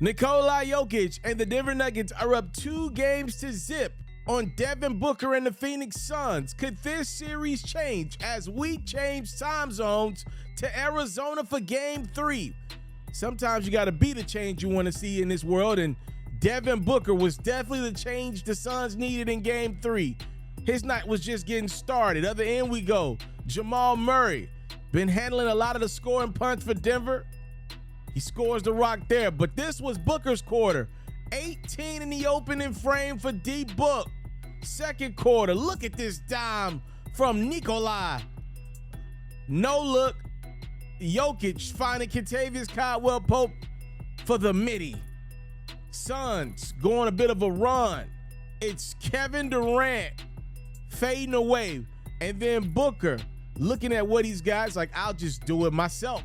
Nikola Jokic and the Denver Nuggets are up 2-0 on Devin Booker and the Phoenix Suns. Could this series change as we change time zones to Arizona for Game 3? Sometimes you got to be the change you want to see in this world, and Devin Booker was definitely the change the Suns needed in Game 3. His night was just getting started. Other end we go. Jamal Murray been handling a lot of the scoring punch for Denver. He scores the rock there, but this was Booker's quarter. 18 in the opening frame for D-Book. Second quarter, look at this dime from Nikola. No look. Jokic finding Kentavious Caldwell-Pope for the midi. Suns going a bit of a run. It's Kevin Durant fading away. And then Booker looking at what he's got. It's like, I'll just do it myself.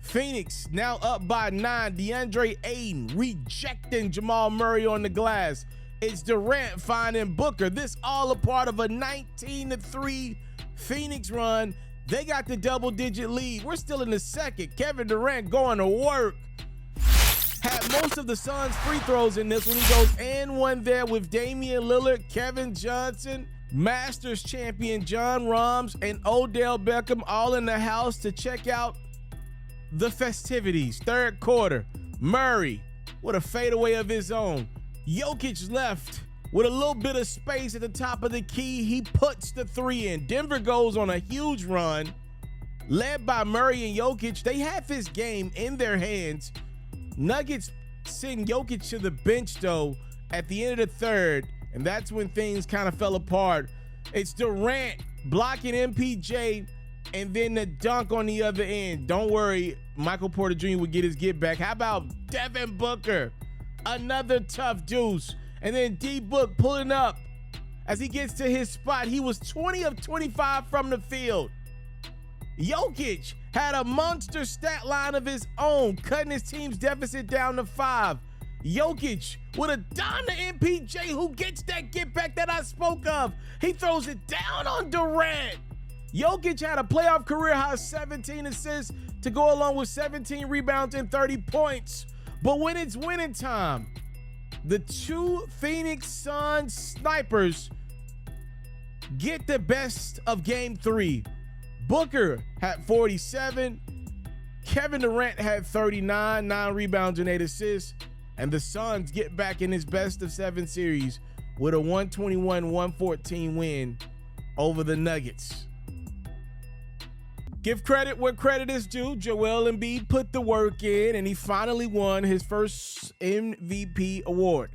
Phoenix now up by 9. DeAndre Ayton rejecting Jamal Murray on the glass. It's Durant finding Booker. This all a part of a 19-3 Phoenix run. They got the double-digit lead. We're still in the second. Kevin Durant going to work. Had most of the Suns' free throws in this one. He goes and one there with Damian Lillard, Kevin Johnson, Masters champion John Rahms, and Odell Beckham all in the house to check out the festivities. Third quarter, Murray with a fadeaway of his own. Jokic left with a little bit of space at the top of the key. He puts the three in. Denver goes on a huge run, led by Murray and Jokic. They have this game in their hands. Nuggets send Jokic to the bench, though, at the end of the third, and that's when things kind of fell apart. It's Durant blocking MPJ, and then the dunk on the other end. Don't worry, Michael Porter Jr. would get his get back. How about Devin Booker? Another tough deuce. And then D-Book pulling up as he gets to his spot. He was 20 of 25 from the field. Jokic had a monster stat line of his own, cutting his team's deficit down to 5. Jokic with a dime to MPJ, who gets that get back that I spoke of. He throws it down on Durant. Jokic had a playoff career high 17 assists to go along with 17 rebounds and 30 points. But when it's winning time, the two Phoenix Suns snipers get the best of Game 3. Booker had 47. Kevin Durant had 39, 9 rebounds and 8 assists. And the Suns get back in this best-of-7 series with a 121-114 win over the Nuggets. Give credit where credit is due. Joel Embiid put the work in, and he finally won his first MVP award.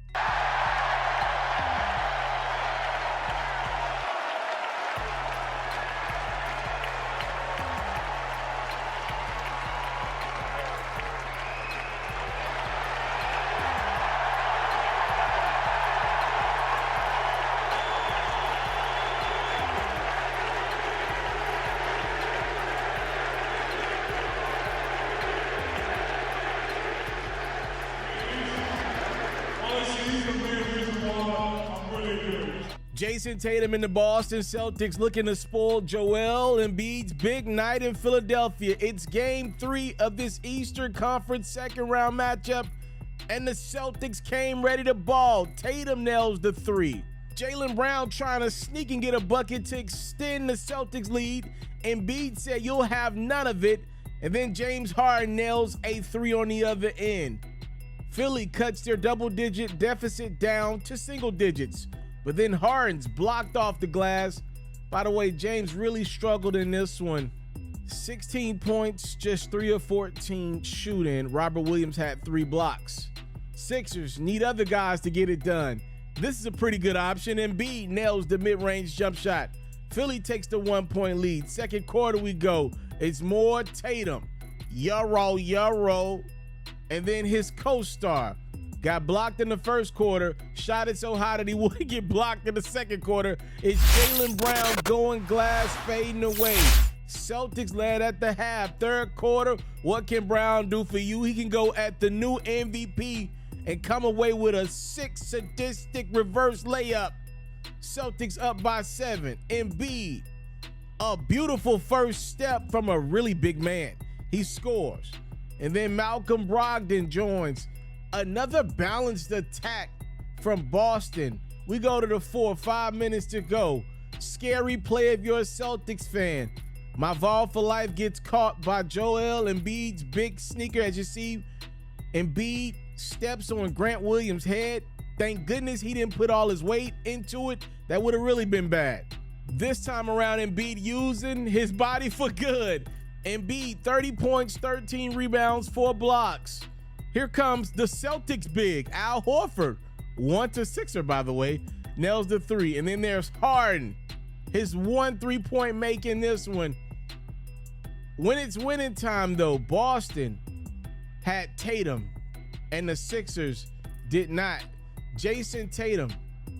Jason Tatum and the Boston Celtics looking to spoil Joel Embiid's big night in Philadelphia. It's Game 3 of this Eastern Conference second-round matchup, and the Celtics came ready to ball. Tatum nails the 3. Jaylen Brown trying to sneak and get a bucket to extend the Celtics lead. Embiid said, "You'll have none of it," and then James Harden nails a 3 on the other end. Philly cuts their double-digit deficit down to single digits. But then Harden's blocked off the glass. By the way, James really struggled in this one. 16 points, just 3 of 14 shooting. Robert Williams had 3 blocks. Sixers need other guys to get it done. This is a pretty good option. Embiid nails the mid-range jump shot. Philly takes the 1-point lead. Second quarter we go. It's more Tatum. Euro. And then his co-star got blocked in the first quarter, shot it so high that he wouldn't get blocked in the second quarter. It's Jaylen Brown going glass, fading away. Celtics led at the half. Third quarter, what can Brown do for you? He can go at the new MVP and come away with a 6 sadistic reverse layup. Celtics up by 7. Embiid, a beautiful first step from a really big man. He scores. And then Malcolm Brogdon joins. Another balanced attack from Boston. We go to the 4, 5 minutes to go. Scary play if you're a Celtics fan. My Vol for Life gets caught by Joel Embiid's big sneaker. As you see, Embiid steps on Grant Williams' head. Thank goodness he didn't put all his weight into it. That would have really been bad. This time around, Embiid using his body for good. Embiid, 30 points, 13 rebounds, 4 blocks. Here comes the Celtics big, Al Horford. 1-6er, by the way. Nails the 3. And then there's Harden. His 1 3-point make in this one. When it's winning time, though, Boston had Tatum, and the Sixers did not. Jason Tatum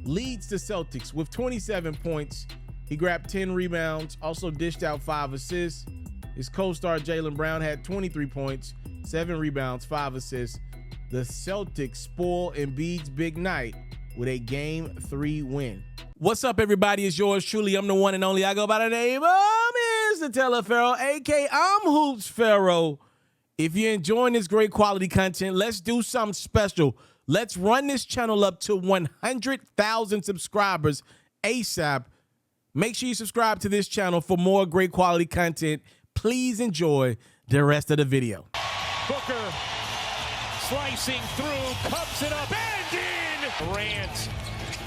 leads the Celtics with 27 points. He grabbed 10 rebounds, also dished out 5 assists. His co-star Jaylen Brown had 23 points, 7 rebounds, 5 assists. The Celtics spoil Embiid's big night with a Game 3 win. What's up, everybody? It's yours truly. I'm the one and only. I go by the name of Mr. FERRO, a.k.a. I'm Hoops FERRO. If you're enjoying this great quality content, let's do something special. Let's run this channel up to 100,000 subscribers ASAP. Make sure you subscribe to this channel for more great quality content. Please enjoy the rest of the video. Booker slicing through, cups it up and in. Durant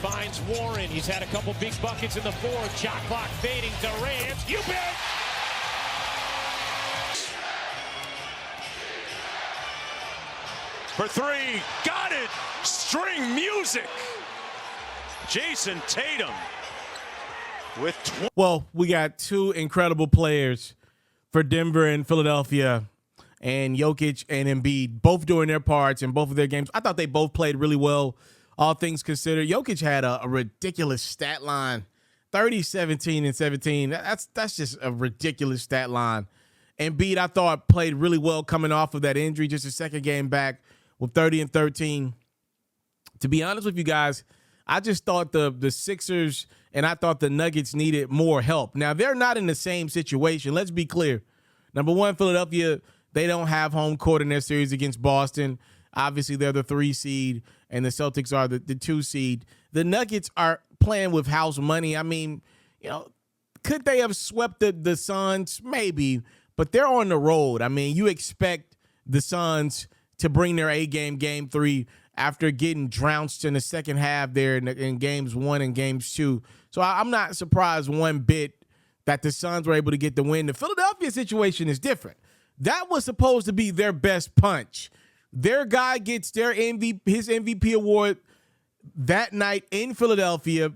finds Warren. He's had a couple big buckets in the fourth. Shot clock fading. Durant, you bet. For 3, got it. String music. Jason Tatum with 20. Well, we got two incredible players for Denver and Philadelphia, and Jokic and Embiid, both doing their parts in both of their games. I thought they both played really well, all things considered. Jokic had a ridiculous stat line, 30, 17, and 17. That's just a ridiculous stat line. Embiid, I thought, played really well coming off of that injury, just his second game back with 30 and 13. To be honest with you guys, I just thought the Sixers and I thought the Nuggets needed more help. Now, they're not in the same situation. Let's be clear. Number one, Philadelphia, they don't have home court in their series against Boston. Obviously, they're the 3 seed, and the Celtics are the 2 seed. The Nuggets are playing with house money. I mean, you know, could they have swept the Suns? Maybe, but they're on the road. I mean, you expect the Suns to bring their A game, Game 3, after getting trounced in the second half there in Games 1 and Games 2. So I'm not surprised one bit that the Suns were able to get the win. The Philadelphia situation is different. That was supposed to be their best punch. Their guy gets his MVP award that night in Philadelphia.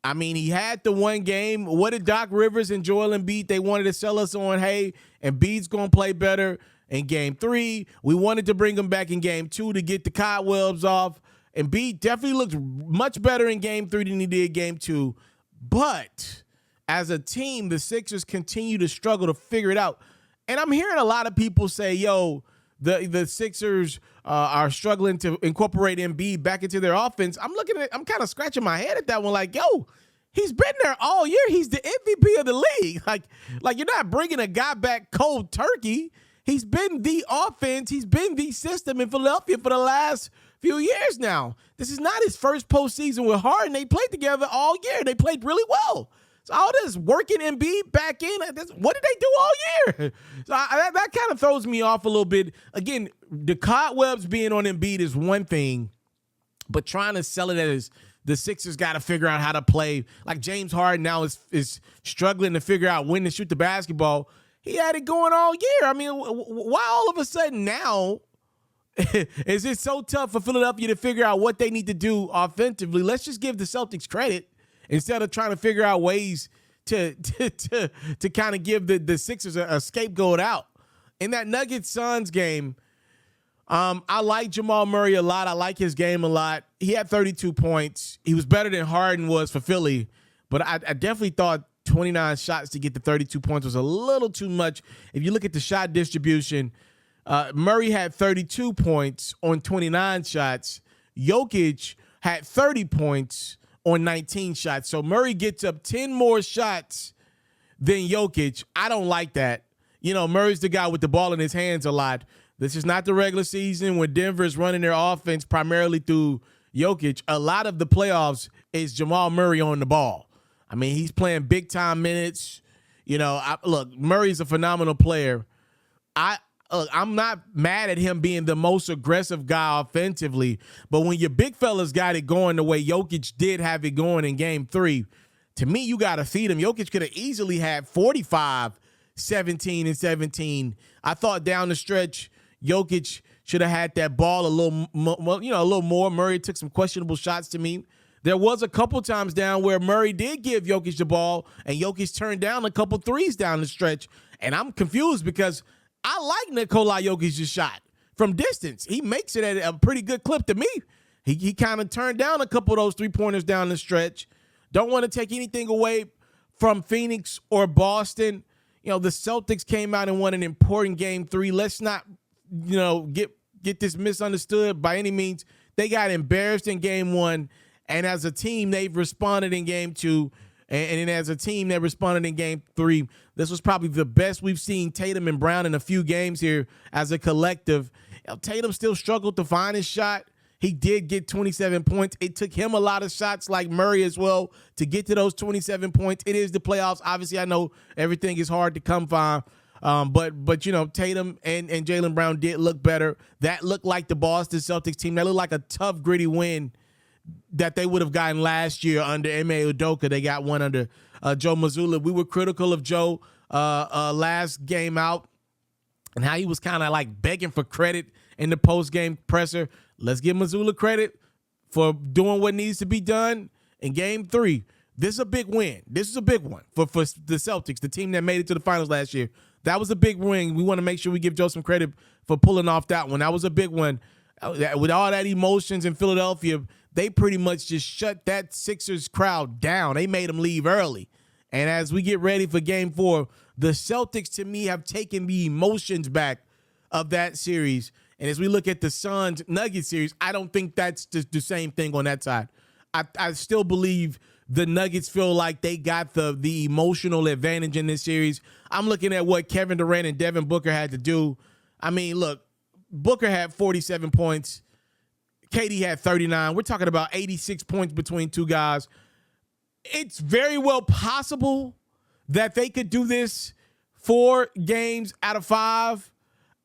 I mean, he had the one game. What did Doc Rivers and Joel Embiid? They wanted to sell us on, hey, Embiid's going to play better in Game 3. We wanted to bring him back in Game 2 to get the cobwebs off. Embiid definitely looked much better in Game 3 than he did Game 2. But as a team, the Sixers continue to struggle to figure it out. And I'm hearing a lot of people say, yo, the Sixers are struggling to incorporate Embiid back into their offense. I'm kind of scratching my head at that one like, yo, he's been there all year. He's the MVP of the league. Like you're not bringing a guy back cold turkey. He's been the offense. He's been the system in Philadelphia for the last few years now. This is not his first postseason with Harden. They played together all year. They played really well. So all this working Embiid back in, what did they do all year? So that kind of throws me off a little bit. Again, the cobwebs being on Embiid is one thing, but trying to sell it as the Sixers got to figure out how to play. Like James Harden now is struggling to figure out when to shoot the basketball. He had it going all year. I mean, why all of a sudden now is it so tough for Philadelphia to figure out what they need to do offensively? Let's just give the Celtics credit instead of trying to figure out ways to kind of give the Sixers a scapegoat out. In that Nuggets-Suns game, I like Jamal Murray a lot. I like his game a lot. He had 32 points. He was better than Harden was for Philly, but I definitely thought 29 shots to get to 32 points was a little too much. If you look at the shot distribution, Murray had 32 points on 29 shots. Jokic had 30 points on 19 shots. So Murray gets up 10 more shots than Jokic. I don't like that. You know, Murray's the guy with the ball in his hands a lot. This is not the regular season when Denver is running their offense primarily through Jokic. A lot of the playoffs is Jamal Murray on the ball. I mean, he's playing big-time minutes. You know, look, Murray's a phenomenal player. I'm not mad at him being the most aggressive guy offensively, but when your big fellas got it going the way Jokic did have it going in Game 3, to me, you got to feed him. Jokic could have easily had 45, 17, and 17. I thought down the stretch, Jokic should have had that ball a little more. Murray took some questionable shots to me. There was a couple times down where Murray did give Jokic the ball, and Jokic turned down a couple threes down the stretch. And I'm confused because I like Nikola Jokic's shot from distance. He makes it at a pretty good clip to me. He kind of turned down a couple of those three-pointers down the stretch. Don't want to take anything away from Phoenix or Boston. You know, the Celtics came out and won an important Game 3. Let's not, get this misunderstood by any means. They got embarrassed in Game 1. And as a team, they've responded in Game 2. And as a team, they responded in Game 3. This was probably the best we've seen Tatum and Brown in a few games here as a collective. Tatum still struggled to find his shot. He did get 27 points. It took him a lot of shots like Murray as well to get to those 27 points. It is the playoffs. Obviously, I know everything is hard to come by. But Tatum and Jaylen Brown did look better. That looked like the Boston Celtics team. That looked like a tough, gritty win that they would have gotten last year under Ime Udoka. They got one under Joe Mazzulla. We were critical of Joe last game out and how he was kind of like begging for credit in the post-game presser. Let's give Mazzulla credit for doing what needs to be done in Game 3. This is a big win. This is a big one for the Celtics, the team that made it to the finals last year. That was a big win. We want to make sure we give Joe some credit for pulling off that one. That was a big one. With all that emotions in Philadelphia, they pretty much just shut that Sixers crowd down. They made them leave early. And as we get ready for Game 4, the Celtics, to me, have taken the emotions back of that series. And as we look at the Suns-Nuggets series, I don't think that's the same thing on that side. I still believe the Nuggets feel like they got the emotional advantage in this series. I'm looking at what Kevin Durant and Devin Booker had to do. I mean, look, Booker had 47 points. KD had 39. We're talking about 86 points between two guys. It's very well possible that they could do this 4 games out of 5.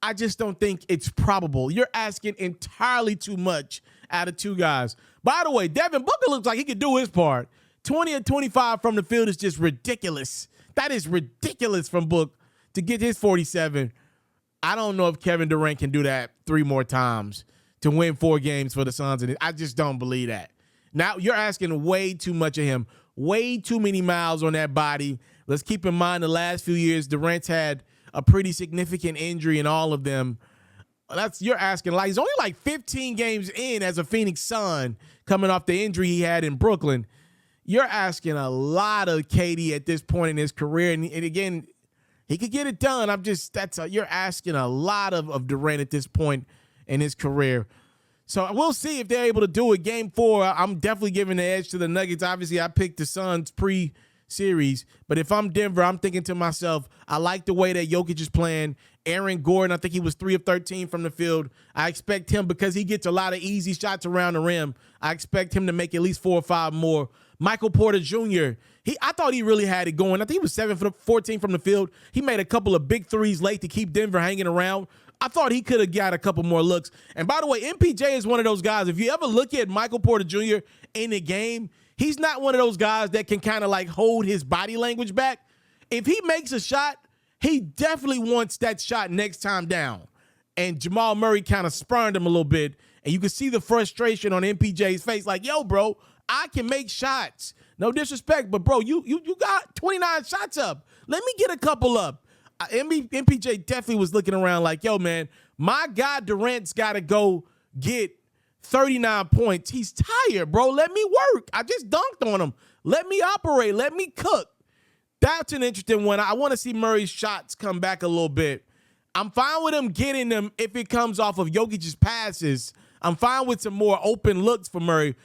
I just don't think it's probable. You're asking entirely too much out of 2 guys. By the way, Devin Booker looks like he could do his part. 20 and 25 from the field is just ridiculous. That is ridiculous from Book to get his 47. I don't know if Kevin Durant can do that 3 more times to win 4 games for the Suns. And I just don't believe that. Now, you're asking way too much of him. Way too many miles on that body. Let's keep in mind the last few years, Durant's had a pretty significant injury in all of them. You're asking, like, he's only like 15 games in as a Phoenix Sun coming off the injury he had in Brooklyn. You're asking a lot of KD at this point in his career. And again, he could get it done. You're asking a lot of Durant at this point in his career. So we'll see if they're able to do it. Game 4, I'm definitely giving the edge to the Nuggets. Obviously, I picked the Suns pre-series. But if I'm Denver, I'm thinking to myself, I like the way that Jokic is playing. Aaron Gordon, I think he was 3 of 13 from the field. I expect him, because he gets a lot of easy shots around the rim, I expect him to make at least 4 or 5 more. Michael Porter Jr., I thought he really had it going. I think he was 7 for 14 from the field. He made a couple of big threes late to keep Denver hanging around. I thought he could have got a couple more looks. And by the way, MPJ is one of those guys. If you ever look at Michael Porter Jr. in a game, he's not one of those guys that can kind of like hold his body language back. If he makes a shot, he definitely wants that shot next time down. And Jamal Murray kind of spurned him a little bit. And you can see the frustration on MPJ's face. Like, yo, bro, I can make shots. No disrespect, but, bro, you got 29 shots up. Let me get a couple up. MPJ definitely was looking around like, yo, man, my guy Durant's got to go get 39 points. He's tired, bro. Let me work. I just dunked on him. Let me operate. Let me cook. That's an interesting one. I want to see Murray's shots come back a little bit. I'm fine with him getting them if it comes off of Jokic's passes. I'm fine with some more open looks for Murray.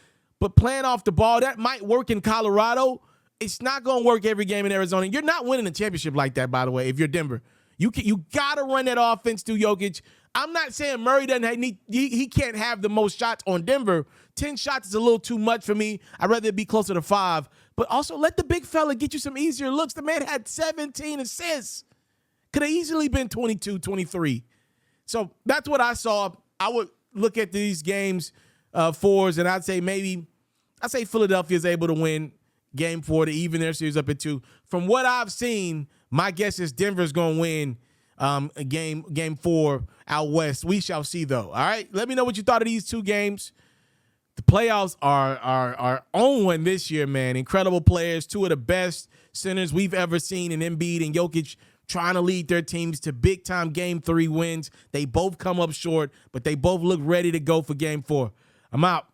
But playing off the ball, that might work in Colorado. It's not going to work every game in Arizona. You're not winning a championship like that, by the way, if you're Denver. You got to run that offense through Jokic. I'm not saying Murray doesn't need, he can't have the most shots on Denver. 10 shots is a little too much for me. I'd rather it be closer to 5. But also let the big fella get you some easier looks. The man had 17 assists. Could have easily been 22, 23. So that's what I saw. I would look at these games, 4s, and I'd say Philadelphia is able to win game 4 to even their series up at 2. From what I've seen, my guess is Denver's going to win game 4 out west. We shall see, though. All right? Let me know what you thought of these 2 games. The playoffs are on one this year, man. Incredible players, 2 of the best centers we've ever seen in Embiid and Jokic trying to lead their teams to big-time Game 3 wins. They both come up short, but they both look ready to go for Game 4. I'm out.